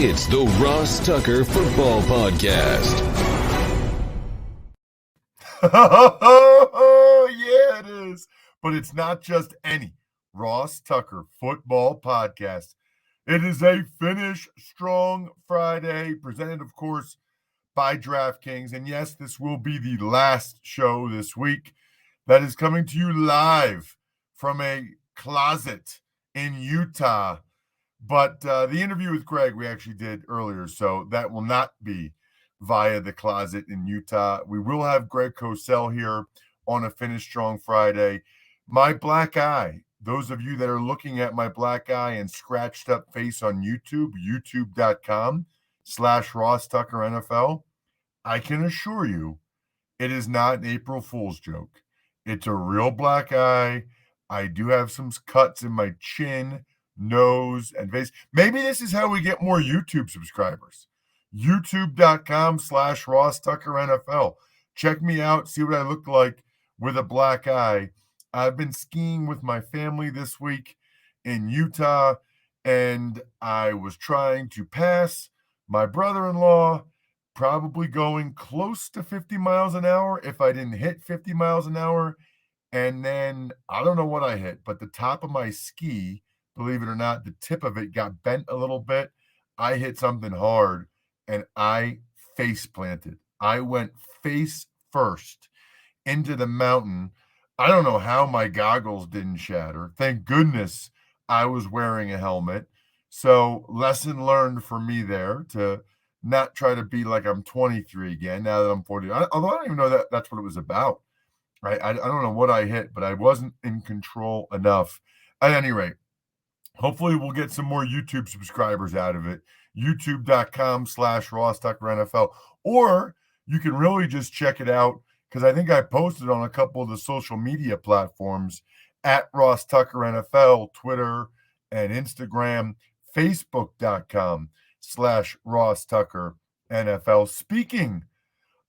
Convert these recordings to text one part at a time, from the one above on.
It's the Ross Tucker Football Podcast. Oh, yeah, it is. But it's not just any Ross Tucker Football Podcast. It is a Finish Strong Friday, presented, of course, by DraftKings. And yes, this will be the last show this week that is coming to you live from a closet in Utah. But the interview with Greg we actually did earlier, so that will not be via the closet in Utah. We will have Greg Cosell here on a Finish Strong Friday. My black eye, those of you that are looking at my black eye and scratched up face on YouTube, youtube.com/Ross Tucker NFL, I can assure you it is not an April Fool's joke. It's a real black eye. I do have some cuts in my chin, nose, and face. Maybe this is how we get more YouTube subscribers. youtube.com/Ross Tucker NFL. Check me out, see what I look like with a black eye. I've been skiing with my family this week in Utah, and I was trying to pass my brother-in-law, probably going close to 50 miles an hour if I didn't hit 50 miles an hour. And then I don't know what I hit, but the top of my ski, believe it or not, the tip of it got bent a little bit. I hit something hard and I face planted. I went face first into the mountain. I don't know how my goggles didn't shatter. Thank goodness I was wearing a helmet. So lesson learned for me there to not try to be like I'm 23 again now that I'm 40. Although I don't even know that that's what it was about. Right? I don't know what I hit, but I wasn't in control enough. At any rate, hopefully we'll get some more YouTube subscribers out of it. youtube.com/Ross Tucker NFL. Or you can really just check it out because I think I posted on a couple of the social media platforms at Ross Tucker NFL, Twitter and Instagram, facebook.com/Ross Tucker NFL. Speaking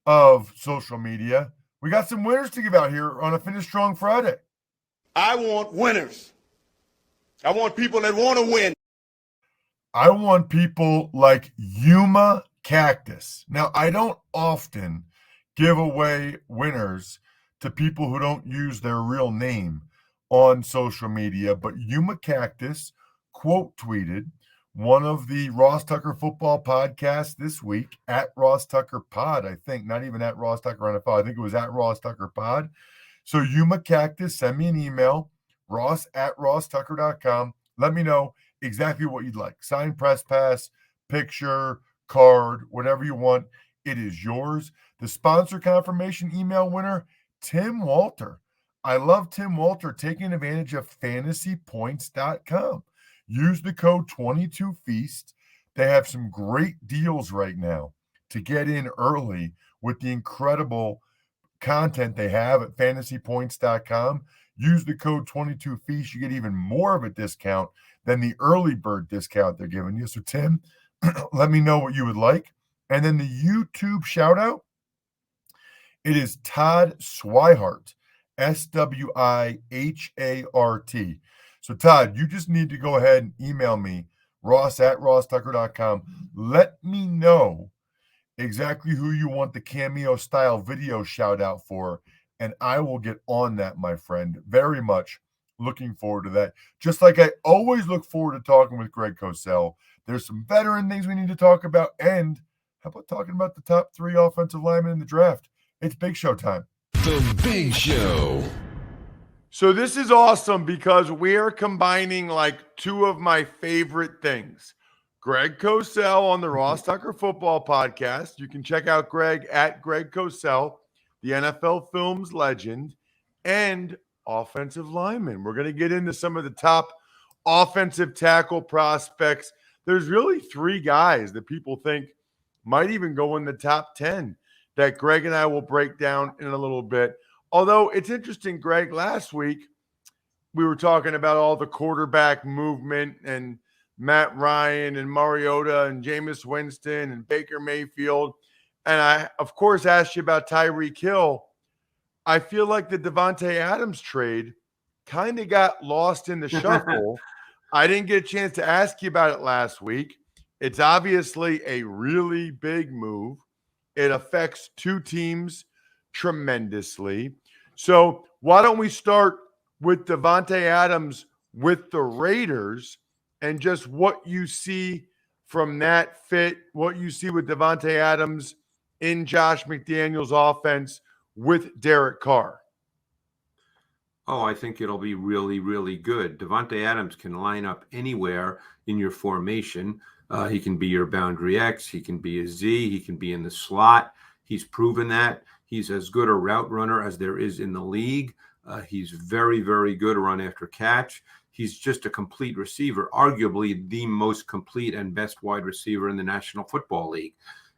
of social media, we got some winners to give out here on a Finish Strong Friday. I want winners. I want people that want to win. I want people like Yuma Cactus. Now, I don't often give away winners to people who don't use their real name on social media, but Yuma Cactus quote tweeted one of the Ross Tucker Football podcasts this week at Ross Tucker Pod, I think, not even at Ross Tucker NFL. I think it was at Ross Tucker Pod. So Yuma Cactus, send me an email, ross@rosstucker.com. Let me know exactly what you'd like. Signed press pass, picture, card, whatever you want. It is yours. The sponsor confirmation email winner, Tim Walter. I love Tim Walter taking advantage of fantasypoints.com. Use the code 22Feast. They have some great deals right now to get in early with the incredible content they have at fantasypoints.com. Use the code 22Feast. You get even more of a discount than the early bird discount they're giving you. So, Tim, let me know what you would like. And then the YouTube shout out, it is Todd Swihart, SWIHART. So, Todd, you just need to go ahead and email me, ross@rosstucker.com. Let me know exactly who you want the cameo-style video shout-out for, and I will get on that, my friend. Very much looking forward to that. Just like I always look forward to talking with Greg Cosell. There's some veteran things we need to talk about, and how about talking about the top 3 offensive linemen in the draft? It's Big Show time. The Big Show. So this is awesome because we are combining like 2 of my favorite things. Greg Cosell on the Ross Tucker Football Podcast. You can check out Greg at Greg Cosell, the NFL Films legend, and offensive lineman. We're going to get into some of the top offensive tackle prospects. There's really 3 guys that people think might even go in the top 10 that Greg and I will break down in a little bit. Although it's interesting, Greg, last week we were talking about all the quarterback movement and Matt Ryan and Mariota and Jameis Winston and Baker Mayfield. And I, of course, asked you about Tyreek Hill. I feel like the Davante Adams trade kind of got lost in the shuffle. I didn't get a chance to ask you about it last week. It's obviously a really big move. It affects two teams tremendously. So why don't we start with Davante Adams with the Raiders and just what you see from that fit, what you see with Davante Adams in Josh McDaniels' offense with Derek Carr. Oh, I think it'll be really, really good. Davante Adams can line up anywhere in your formation. He can be your boundary X. He can be a Z. He can be in the slot. He's proven that. He's as good a route runner as there is in the league. He's very, very good run after catch. He's just a complete receiver, arguably the most complete and best wide receiver in the National Football League.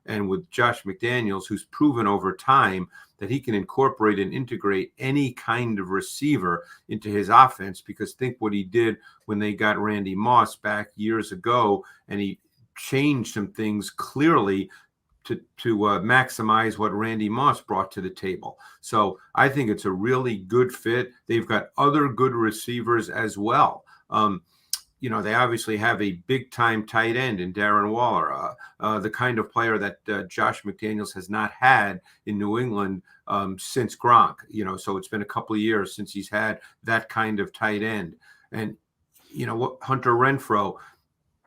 And with Josh McDaniels, who's proven over time that he can incorporate and integrate any kind of receiver into his offense, because think what he did when they got Randy Moss back years ago, and he changed some things clearly to maximize what Randy Moss brought to the table. So I think it's a really good fit. They've got other good receivers as well. They obviously have a big-time tight end in Darren Waller, the kind of player that Josh McDaniels has not had in New England since Gronk. So it's been a couple of years since he's had that kind of tight end. And, Hunter Renfrow.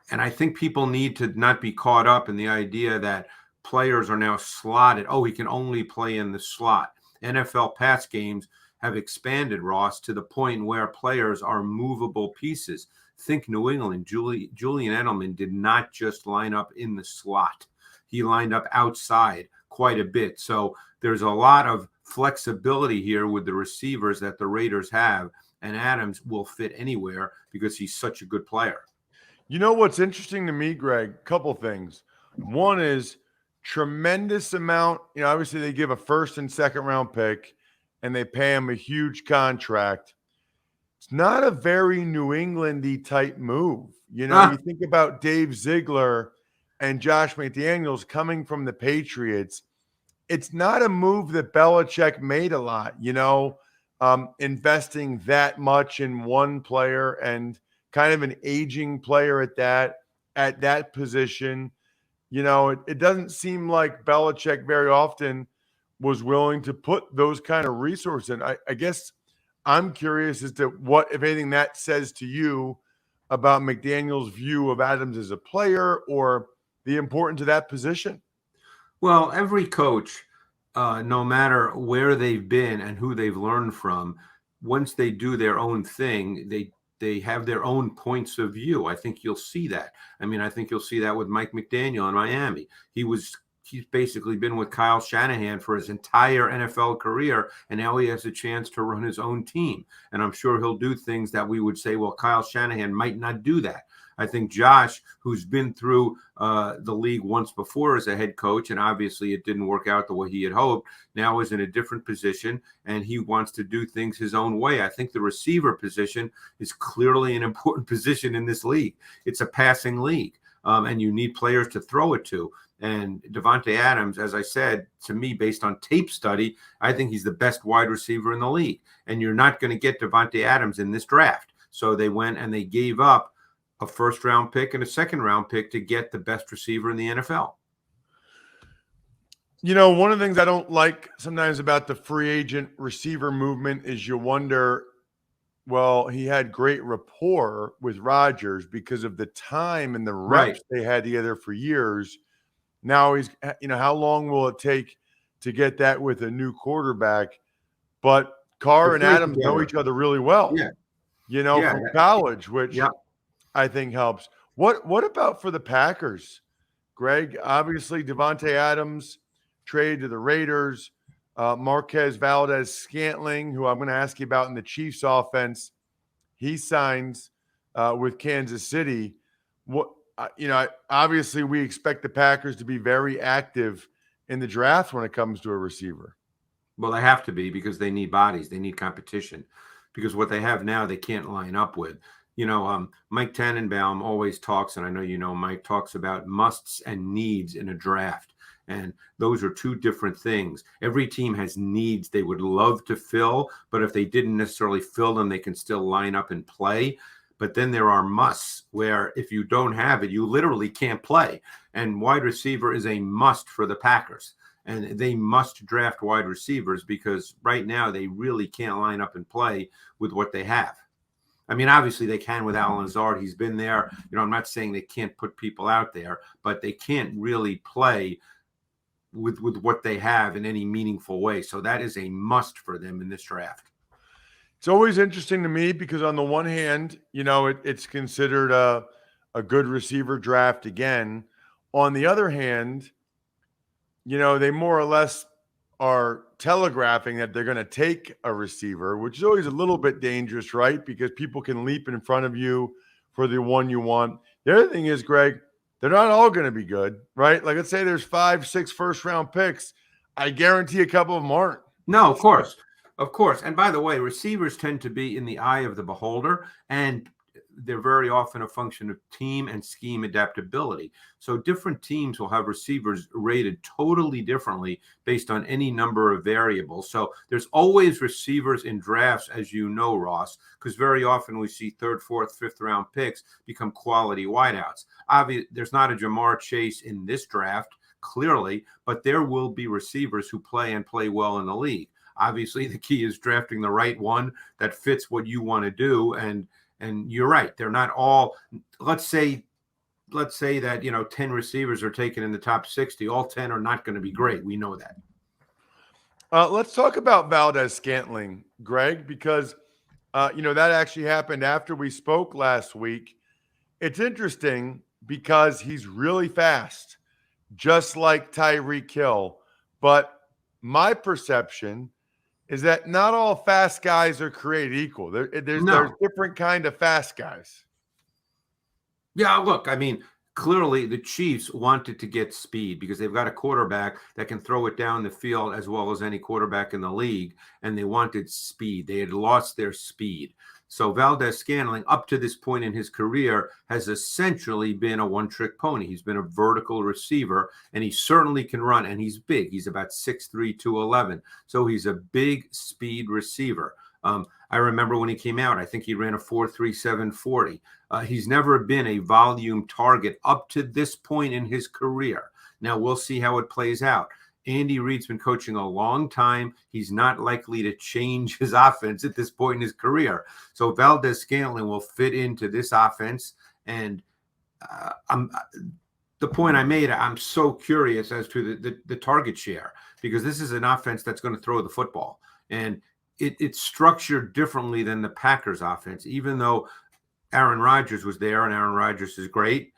And I think people need to not be caught up in the idea that players are now slotted. Oh, he can only play in the slot. NFL pass games have expanded, Ross, to the point where players are movable pieces. Think New England. Julian Edelman did not just line up in the slot. He lined up outside quite a bit. So there's a lot of flexibility here with the receivers that the Raiders have, and Adams will fit anywhere because he's such a good player. You know what's interesting to me, Greg? Couple things. One is tremendous amount. Obviously they give a first and second round pick and they pay him a huge contract. It's not a very New England-y type move. You think about Dave Ziegler and Josh McDaniels coming from the Patriots. It's not a move that Belichick made a lot, investing that much in one player and kind of an aging player at that position. It doesn't seem like Belichick very often was willing to put those kind of resources in. I guess I'm curious as to what, if anything, that says to you about McDaniel's view of Adams as a player or the importance of that position. Well, every coach, no matter where they've been and who they've learned from, once they do their own thing, they have their own points of view. I think you'll see that. I think you'll see that with Mike McDaniel in Miami. He's basically been with Kyle Shanahan for his entire NFL career, and now he has a chance to run his own team. And I'm sure he'll do things that we would say, well, Kyle Shanahan might not do that. I think Josh, who's been through the league once before as a head coach, and obviously it didn't work out the way he had hoped, now is in a different position, and he wants to do things his own way. I think the receiver position is clearly an important position in this league. It's a passing league, and you need players to throw it to. And Davante Adams, as I said, to me, based on tape study, I think he's the best wide receiver in the league. And you're not going to get Davante Adams in this draft. So they went and they gave up a first-round pick and a second-round pick to get the best receiver in the NFL. One of the things I don't like sometimes about the free agent receiver movement is you wonder, well, he had great rapport with Rodgers because of the time and the reps they had together for years. Now he's, how long will it take to get that with a new quarterback? But Carr and Adams know each other really well, from college, which I think helps. What about for the Packers, Greg? Obviously, Davante Adams traded to the Raiders. Marquez Valdez Scantling, who I'm going to ask you about in the Chiefs offense, he signs with Kansas City. Obviously we expect the Packers to be very active in the draft when it comes to a receiver. Well, they have to be because they need bodies. They need competition because what they have now, they can't line up with. Mike Tannenbaum always talks, and I know Mike talks about musts and needs in a draft. And those are two different things. Every team has needs they would love to fill, but if they didn't necessarily fill them, they can still line up and play. But then there are musts where if you don't have it, you literally can't play. And wide receiver is a must for the Packers. And they must draft wide receivers because right now they really can't line up and play with what they have. I mean, obviously they can with Alan Lazard. He's been there. I'm not saying they can't put people out there, but they can't really play with what they have in any meaningful way. So that is a must for them in this draft. It's always interesting to me because on the one hand, it's considered a good receiver draft again. On the other hand, they more or less are telegraphing that they're going to take a receiver, which is always a little bit dangerous, right? Because people can leap in front of you for the one you want. The other thing is, Greg, they're not all going to be good, right? Like, let's say there's 5, 6 first-round picks. I guarantee a couple of them aren't. No, of course. Of course. And by the way, receivers tend to be in the eye of the beholder, and they're very often a function of team and scheme adaptability. So different teams will have receivers rated totally differently based on any number of variables. So there's always receivers in drafts, as you know, Ross, because very often we see 3rd, 4th, 5th round picks become quality wideouts. Obviously, there's not a Jamar Chase in this draft, clearly, but there will be receivers who play well in the league. Obviously, the key is drafting the right one that fits what you want to do. And you're right. They're not all, let's say that, 10 receivers are taken in the top 60. All 10 are not going to be great. We know that. Let's talk about Valdez Scantling, Greg, because, that actually happened after we spoke last week. It's interesting because he's really fast, just like Tyreek Hill. But my perception is that not all fast guys are created equal. There's different kind of fast guys. Yeah, look, I mean, clearly the Chiefs wanted to get speed because they've got a quarterback that can throw it down the field as well as any quarterback in the league, and they wanted speed. They had lost their speed. So Valdez Scantling, up to this point in his career, has essentially been a one-trick pony. He's been a vertical receiver, and he certainly can run, and he's big. He's about 6'3", 211. So he's a big speed receiver. I remember when he came out, I think he ran a 4.37 40. He's never been a volume target up to this point in his career. Now, we'll see how it plays out. Andy Reid's been coaching a long time. He's not likely to change his offense at this point in his career. So Valdez Scantling will fit into this offense. And the point I made, I'm so curious as to the target share, because this is an offense that's going to throw the football. And it's structured differently than the Packers offense, even though Aaron Rodgers was there and Aaron Rodgers is great.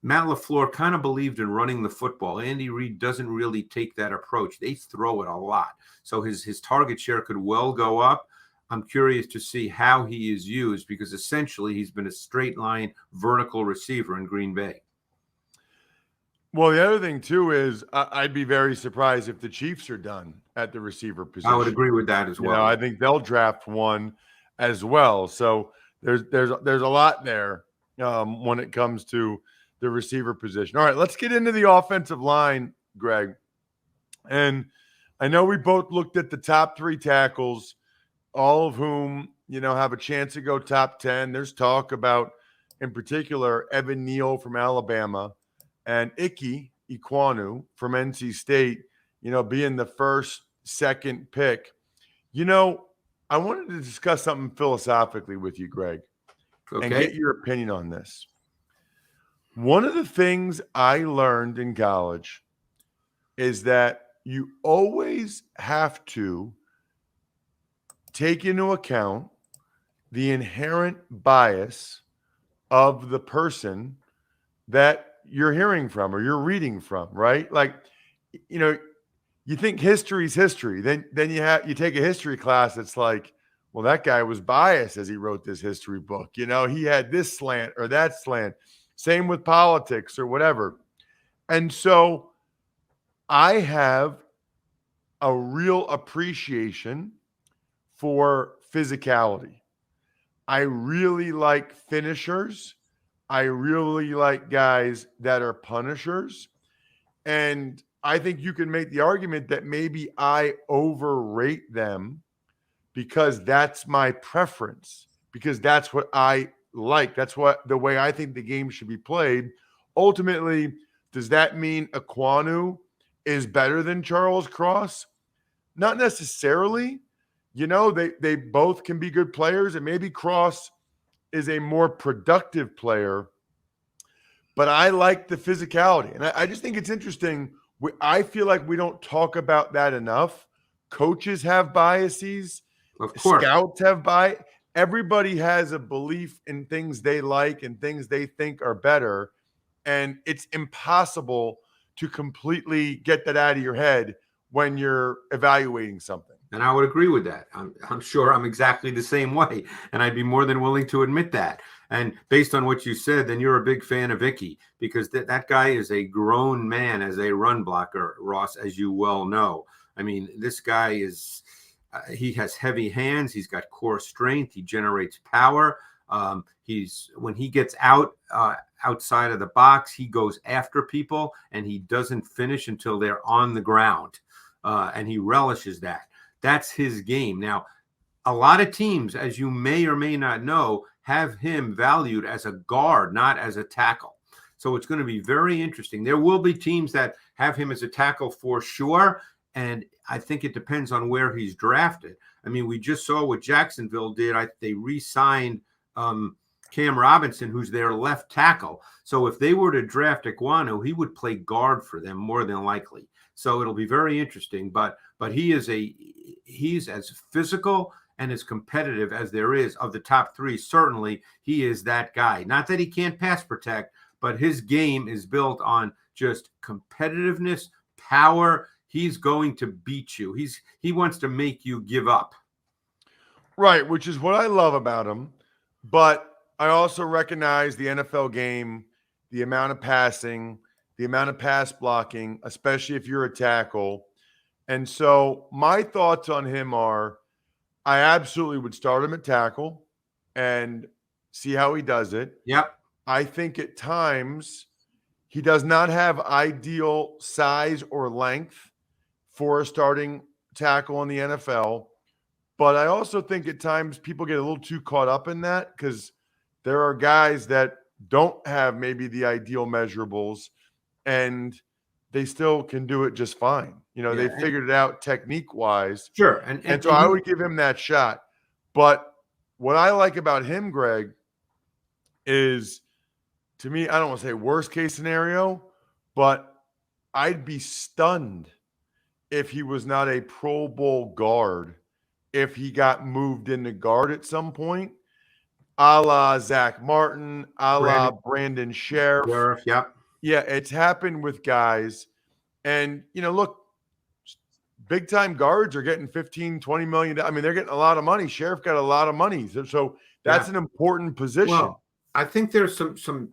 Matt LaFleur kind of believed in running the football. Andy Reid doesn't really take that approach. They throw it a lot. So his target share could well go up. I'm curious to see how he is used because essentially he's been a straight line vertical receiver in Green Bay. Well, the other thing, too, is I'd be very surprised if the Chiefs are done at the receiver position. I would agree with that as well. I think they'll draft one as well. So there's a lot there when it comes to the receiver position. All right, let's get into the offensive line, Greg. And I know we both looked at the top 3 tackles, all of whom, have a chance to go top 10. There's talk about, in particular, Evan Neal from Alabama and Ikem Ekwonu from NC State, being the first, second pick. I wanted to discuss something philosophically with you, Greg, and get your opinion on this. One of the things I learned in college is that you always have to take into account the inherent bias of the person that you're hearing from or you're reading from, right? Like, you think history's history. Then you take a history class that's like, well, that guy was biased as he wrote this history book. He had this slant or that slant. Same with politics or whatever. And so I have a real appreciation for physicality. I really like finishers. I really like guys that are punishers. And I think you can make the argument that maybe I overrate them because that's my preference. because that's what I like. That's what the way I think the game should be played. Ultimately, does that mean Ekwonu is better than Charles Cross? Not necessarily. They both can be good players, and maybe Cross is a more productive player. But I like the physicality. And I just think it's interesting. I feel like we don't talk about that enough. Coaches have biases. Of course. Scouts have bias. Everybody has a belief in things they like and things they think are better. And it's impossible to completely get that out of your head when you're evaluating something. And I would agree with that. I'm sure I'm exactly the same way. And I'd be more than willing to admit that. And based on what you said, then you're a big fan of Icky, because that guy is a grown man as a run blocker, Ross, as you well know. I mean, this guy is he has heavy hands. He's got core strength. He generates power. When he gets outside of the box, he goes after people, and he doesn't finish until they're on the ground. And he relishes that. That's his game. Now, a lot of teams, as you may or may not know, have him valued as a guard, not as a tackle. So it's going to be very interesting. There will be teams that have him as a tackle for sure, and I think it depends on where he's drafted. I mean, we just saw what Jacksonville did. They re-signed Cam Robinson, who's their left tackle. So if they were to draft Ekwonu, he would play guard for them more than likely. So it'll be very interesting. But he's as physical and as competitive as there is of the top three. Certainly, he is that guy. Not that he can't pass protect, but his game is built on just competitiveness, power. He's going to beat you. He wants to make you give up. Right, which is what I love about him. But I also recognize the NFL game, the amount of passing, the amount of pass blocking, especially if you're a tackle. And so my thoughts on him are, I absolutely would start him at tackle and see how he does it. Yep. I think at times he does not have ideal size or length for a starting tackle in the NFL. But I also think at times people get a little too caught up in that, because there are guys that don't have maybe the ideal measurables and they still can do it just fine. They figured it out technique-wise. Sure. And so I would give him that shot. But what I like about him, Greg, is, to me, I don't want to say worst case scenario, but I'd be stunned if he was not a Pro Bowl guard, if he got moved into guard at some point, a la Zach Martin, a la Brandon Sheriff. Yep. Yeah, it's happened with guys. And, look, big-time guards are getting $15, $20 million. I mean, they're getting a lot of money. Sheriff got a lot of money. So that's an important position. Well, I think there's some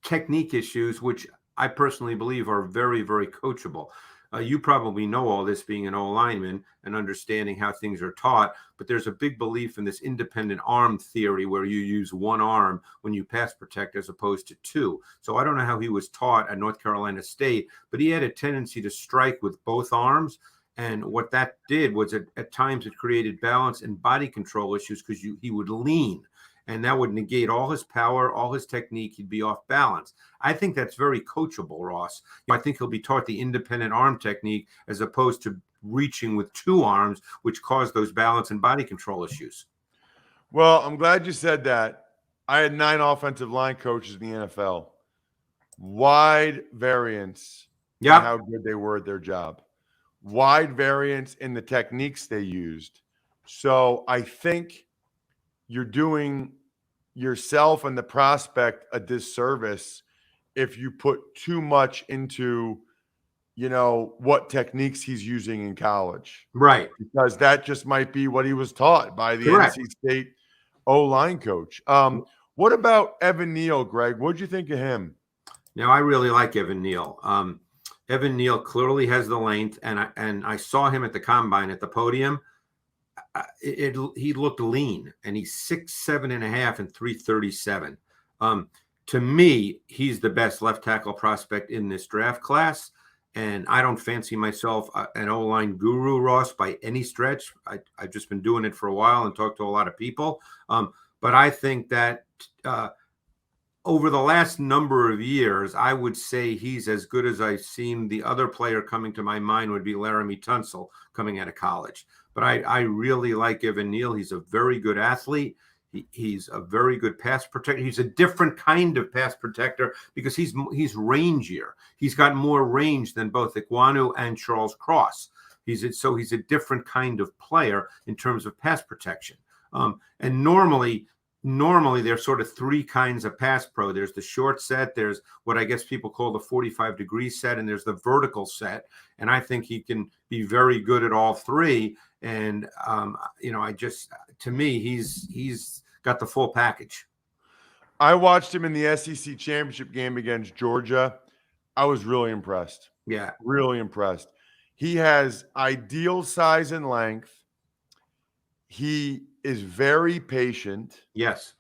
technique issues, which I personally believe are very, very coachable. You probably know all this, being an O-lineman and understanding how things are taught, but there's a big belief in this independent arm theory where you use one arm when you pass protect as opposed to two. So I don't know how he was taught at North Carolina State, but he had a tendency to strike with both arms. And what that did was at times it created balance and body control issues, because he would lean. And that would negate all his power, all his technique. He'd be off balance. I think that's very coachable, Ross. I think he'll be taught the independent arm technique as opposed to reaching with two arms, which cause those balance and body control issues. Well, I'm glad you said that. I had 9 offensive line coaches in the NFL. Wide variance in how good they were at their job. Wide variance in the techniques they used. So I think you're doing yourself and the prospect a disservice if you put too much into, what techniques he's using in college. Right. Because that just might be what he was taught by the NC State O-line coach. What about Evan Neal, Greg? What'd you think of him? Now, I really like Evan Neal. Evan Neal clearly has the length, and I saw him at the combine at the podium. He looked lean, and he's 6'7.5" and 337. To me, he's the best left tackle prospect in this draft class. And I don't fancy myself an O-line guru, Ross, by any stretch. I've just been doing it for a while and talked to a lot of people. But I think that over the last number of years, I would say he's as good as I've seen. The other player coming to my mind would be Laramie Tunsil coming out of college. But I really like Evan Neal. He's a very good athlete. He's a very good pass protector. He's a different kind of pass protector because he's rangier. He's got more range than both Ekwonu and Charles Cross. He's a different kind of player in terms of pass protection. And normally there's sort of three kinds of pass pro. There's the short set, there's what I guess people call the 45-degree set, and there's the vertical set. And I think he can be very good at all three. And to me, he's got the full package. I watched him in the SEC championship game against Georgia. I was really impressed. Yeah, really impressed. He has ideal size and length. He is very patient. Yes.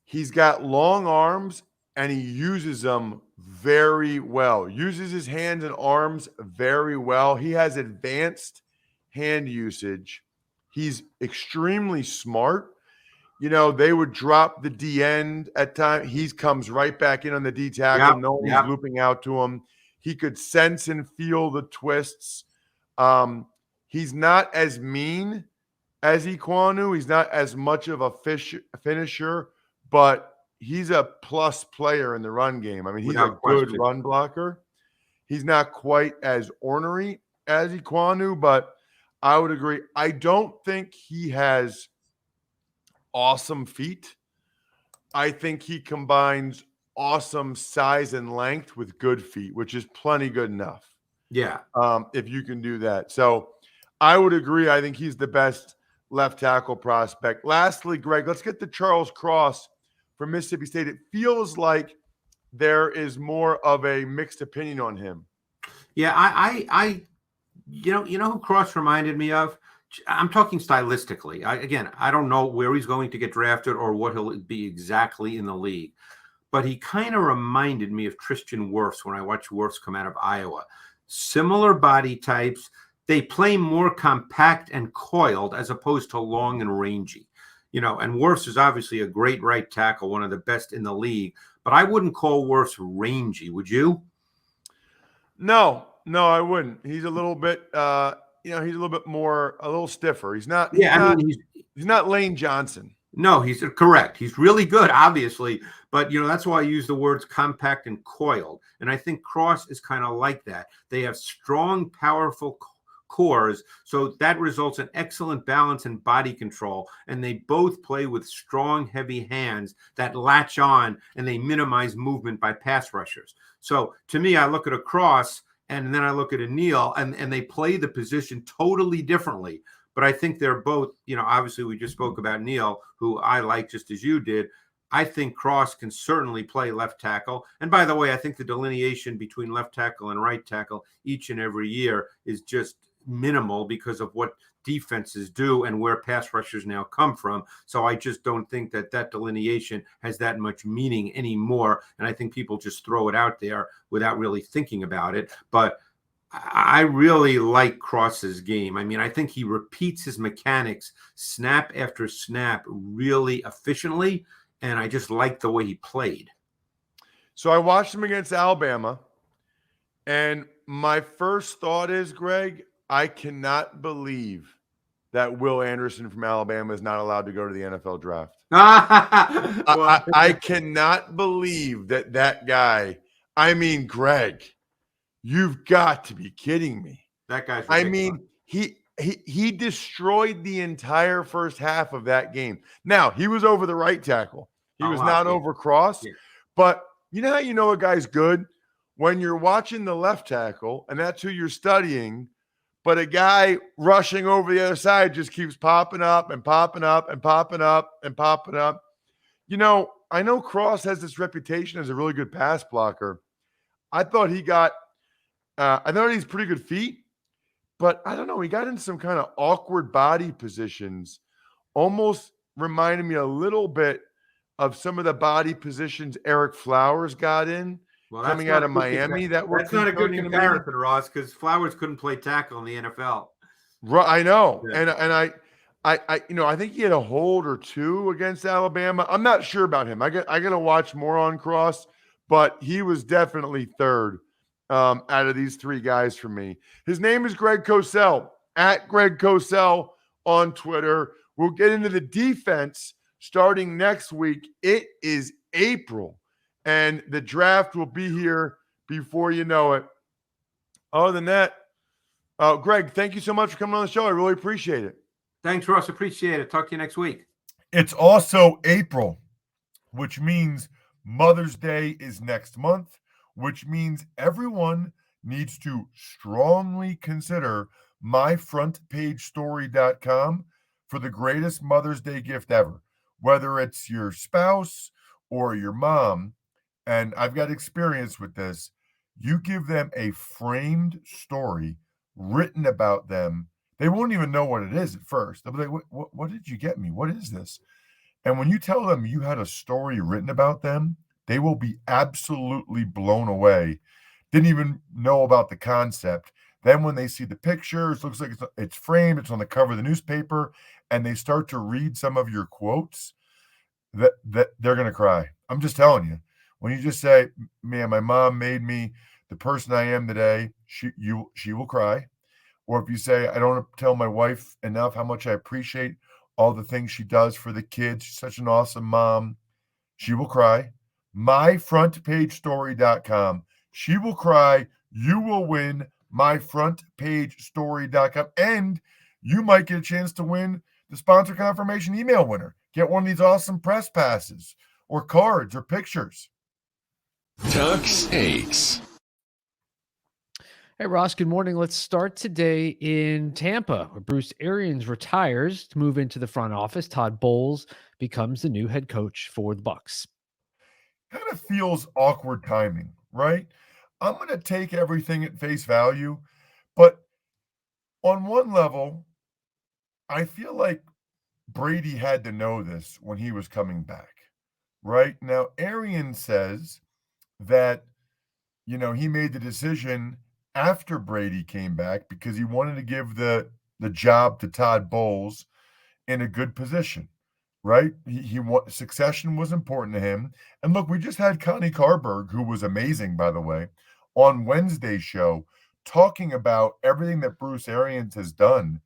He's got long arms and he uses them very well. Uses his hands and arms very well. He has advanced hand usage. He's extremely smart. You know, they would drop the D end at times. He comes right back in on the D tackle. Yep, No one's yep. looping out to him. He could sense and feel the twists. He's not as mean as Ekwonu. He's not as much of a finisher, but he's a plus player in the run game. I mean, he's Without a good question. run blocker. He's not quite as ornery as Ekwonu, but I would agree. I don't think he has awesome feet. I think he combines awesome size and length with good feet, which is plenty good enough. Yeah. If you can do that. So I would agree. I think he's the best left tackle prospect. Lastly, Greg, let's get to Charles Cross from Mississippi State. It feels like there is more of a mixed opinion on him. Yeah, I you know who Cross reminded me of? I'm talking stylistically. I don't know where he's going to get drafted or what he'll be exactly in the league, but he kind of reminded me of Tristan Wirfs when I watched Wirfs come out of Iowa. Similar body types. They play more compact and coiled as opposed to long and rangy. You know, and Wirfs is obviously a great right tackle, one of the best in the league, but I wouldn't call Wirfs rangy, would you? No, I wouldn't. He's a little bit he's a little bit more, a little stiffer. He's not Lane Johnson. No, he's correct. He's really good, obviously, but that's why I use the words compact and coiled. And I think Cross is kind of like that. They have strong, powerful cores, so that results in excellent balance and body control. And they both play with strong, heavy hands that latch on and they minimize movement by pass rushers. So to me, I look at a Cross and then I look at a Neal, and they play the position totally differently. But I think they're both, obviously we just spoke about Neal, who I like just as you did. I think Cross can certainly play left tackle. And by the way, I think the delineation between left tackle and right tackle each and every year is just minimal because of what defenses do and where pass rushers now come from. So I just don't think that delineation has that much meaning anymore. And I think people just throw it out there without really thinking about it. But I really like Cross's game. I mean, I think he repeats his mechanics snap after snap really efficiently, and I just like the way he played. So I watched him against Alabama, and my first thought is, Greg, I cannot believe that Will Anderson from Alabama is not allowed to go to the NFL draft. I cannot believe that guy. I mean, Greg, you've got to be kidding me. That guy's ridiculous. I mean, he destroyed the entire first half of that game. Now, he was over the right tackle. He was not over Cross. Yeah. But you know how you know a guy's good? When you're watching the left tackle, and that's who you're studying, but a guy rushing over the other side just keeps popping up and popping up and popping up and popping up. I know Cross has this reputation as a really good pass blocker. I thought he's pretty good feet, but I don't know. He got in some kind of awkward body positions, almost reminded me a little bit of some of the body positions Eric Flowers got in coming out of Miami. That's not a good comparison, Ross, because Flowers couldn't play tackle in the NFL. Right, I know, yeah. and I think he had a hold or two against Alabama. I'm not sure about him. I got to watch more on Cross, but he was definitely third out of these three guys for me. His name is Greg Cosell, at Greg Cosell on Twitter. We'll get into the defense starting next week. It is April, and the draft will be here before you know it. Other than that, Greg, thank you so much for coming on the show. I really appreciate it. Thanks, Ross. Appreciate it. Talk to you next week. It's also April, which means Mother's Day is next month, which means everyone needs to strongly consider myfrontpagestory.com for the greatest Mother's Day gift ever, whether it's your spouse or your mom. And I've got experience with this. You give them a framed story written about them. They won't even know what it is at first. They'll be like, what did you get me? What is this? And when you tell them you had a story written about them, they will be absolutely blown away. Didn't even know about the concept. Then when they see the pictures, looks like it's framed, it's on the cover of the newspaper, and they start to read some of your quotes, that they're going to cry. I'm just telling you. When you just say, man, my mom made me the person I am today, she will cry. Or if you say, I don't tell my wife enough how much I appreciate all the things she does for the kids. She's such an awesome mom. She will cry. myfrontpagestory.com. She will cry. You will win. myfrontpagestory.com. And you might get a chance to win the sponsor confirmation email winner. Get one of these awesome press passes or cards or pictures. Tuck's Takes. Hey, Ross, good morning. Let's start today in Tampa, where Bruce Arians retires to move into the front office. Todd Bowles becomes the new head coach for the Bucs. Kind of feels awkward timing, right? I'm going to take everything at face value, but on one level, I feel like Brady had to know this when he was coming back, right? Now, Arians says that, he made the decision after Brady came back because he wanted to give the job to Todd Bowles in a good position, right? Succession was important to him. And look, we just had Connie Carberg, who was amazing, by the way, on Wednesday's show, talking about everything that Bruce Arians has done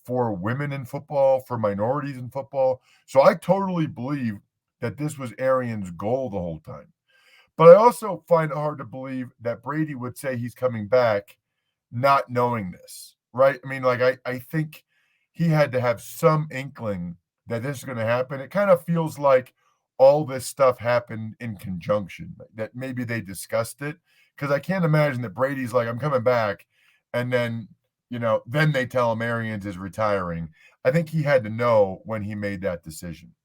for women in football, for minorities in football. So I totally believe that this was Arians' goal the whole time. But I also find it hard to believe that Brady would say he's coming back not knowing this, right? I mean, I think he had to have some inkling that this is going to happen. It kind of feels like all this stuff happened in conjunction, that maybe they discussed it, because I can't imagine that Brady's like, I'm coming back, and then, then they tell him Arians is retiring. I think he had to know when he made that decision.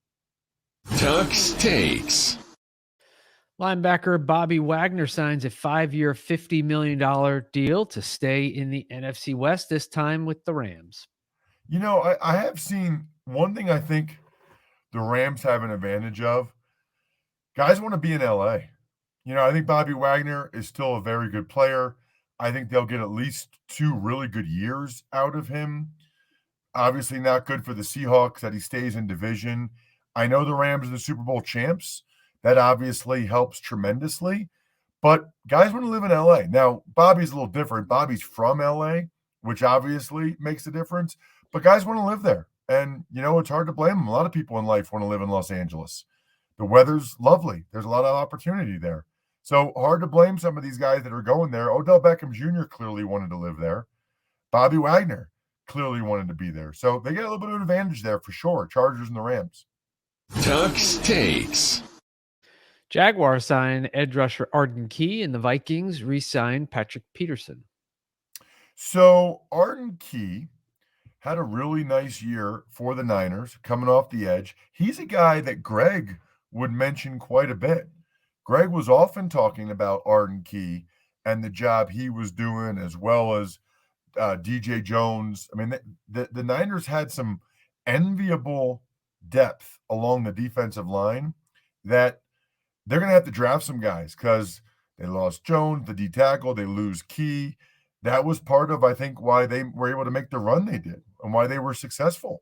Tuck's Takes. Linebacker Bobby Wagner signs a 5-year, $50 million deal to stay in the NFC West, this time with the Rams. I have seen one thing I think the Rams have an advantage of. Guys want to be in LA. I think Bobby Wagner is still a very good player. I think they'll get at least 2 really good years out of him. Obviously not good for the Seahawks that he stays in division. I know the Rams are the Super Bowl champs. That obviously helps tremendously. But guys want to live in LA. Now, Bobby's a little different. Bobby's from LA, which obviously makes a difference. But guys want to live there. And, it's hard to blame them. A lot of people in life want to live in Los Angeles. The weather's lovely. There's a lot of opportunity there. So hard to blame some of these guys that are going there. Odell Beckham Jr. clearly wanted to live there. Bobby Wagner clearly wanted to be there. So they get a little bit of an advantage there for sure. Chargers and the Rams. Tuck's Takes. Jaguars sign edge rusher Arden Key, and the Vikings re-signed Patrick Peterson. So Arden Key had a really nice year for the Niners coming off the edge. He's a guy that Greg would mention quite a bit. Greg was often talking about Arden Key and the job he was doing, as well as DJ Jones. I mean, the Niners had some enviable depth along the defensive line that they're going to have to draft some guys because they lost Jones, the D tackle, they lose Key. That was part of, I think, why they were able to make the run they did and why they were successful.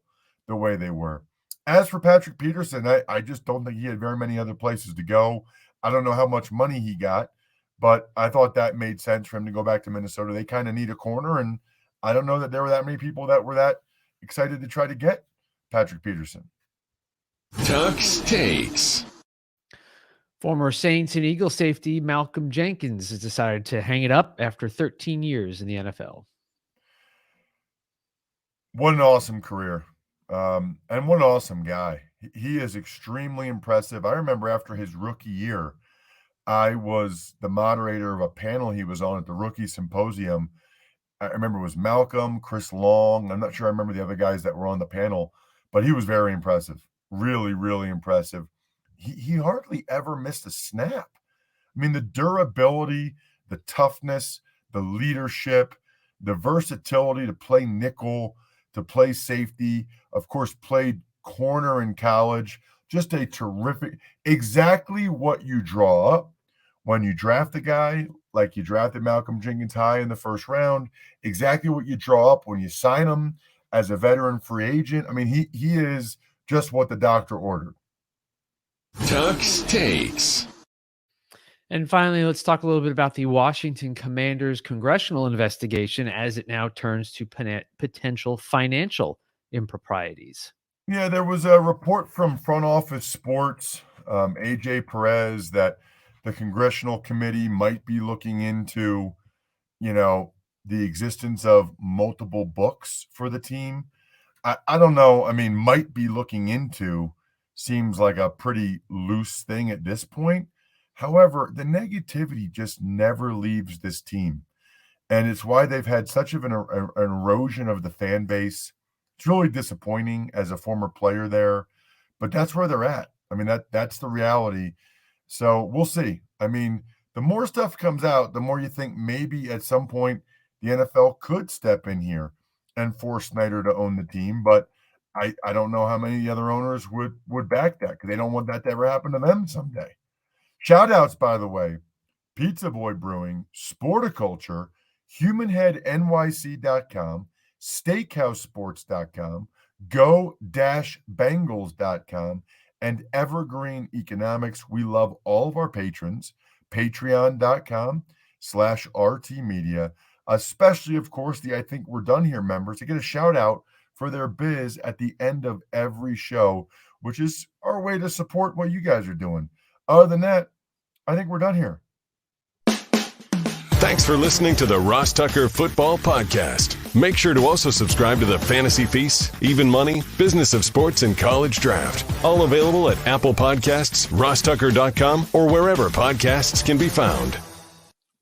the way they were. As for Patrick Peterson, I just don't think he had very many other places to go. I don't know how much money he got, but I thought that made sense for him to go back to Minnesota. They kind of need a corner, and I don't know that there were that many people that were that excited to try to get Patrick Peterson. Tuck's Takes. Former Saints and Eagles safety Malcolm Jenkins has decided to hang it up after 13 years in the NFL. What an awesome career. And what an awesome guy. He is extremely impressive. I remember after his rookie year, I was the moderator of a panel he was on at the Rookie Symposium. I remember it was Malcolm, Chris Long. I'm not sure I remember the other guys that were on the panel, but he was very impressive. Really, really impressive. He hardly ever missed a snap. I mean, the durability, the toughness, the leadership, the versatility to play nickel, to play safety, of course, played corner in college. Just a terrific, exactly what you draw up when you draft a guy like you drafted Malcolm Jenkins high in the first round, exactly what you draw up when you sign him as a veteran free agent. I mean, he is just what the doctor ordered. Tuck's Takes. And finally, let's talk a little bit about the Washington Commanders congressional investigation as it now turns to potential financial improprieties. Yeah, there was a report from Front Office Sports, AJ Perez, that the congressional committee might be looking into, the existence of multiple books for the team. I don't know. I mean, might be looking into seems like a pretty loose thing at this point. However, the negativity just never leaves this team. And it's why they've had such of an erosion of the fan base. It's really disappointing as a former player there, but that's where they're at. I mean, that's the reality. So we'll see. I mean, the more stuff comes out, the more you think maybe at some point the NFL could step in here and force Snyder to own the team. But I don't know how many other owners would back that because they don't want that to ever happen to them someday. Shout outs, by the way, Pizza Boy Brewing, Sporticulture, HumanHeadNYC.com, SteakhouseSports.com, Go-Bengals.com, and Evergreen Economics. We love all of our patrons. Patreon.com/RT Media, especially, of course, the I Think We're Done Here members to get a shout out for their biz at the end of every show, which is our way to support what you guys are doing. Other than that, I think we're done here. Thanks for listening to the Ross Tucker Football Podcast. Make sure to also subscribe to the Fantasy Feast, Even Money, Business of Sports, and College Draft. All available at Apple Podcasts, RossTucker.com, or wherever podcasts can be found.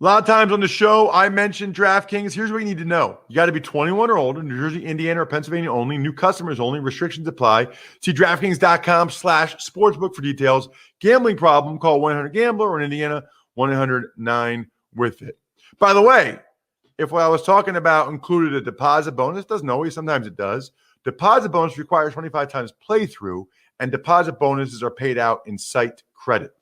A lot of times on the show, I mentioned DraftKings. Here's what you need to know. You got to be 21 or older, New Jersey, Indiana, or Pennsylvania only. New customers only. Restrictions apply. See DraftKings.com/sportsbook for details. Gambling problem, call 1-800-GAMBLER, or in Indiana, 1-800-9-WITH-IT. By the way, if what I was talking about included a deposit bonus, doesn't always, sometimes it does. Deposit bonus requires 25 times playthrough, and deposit bonuses are paid out in site credit.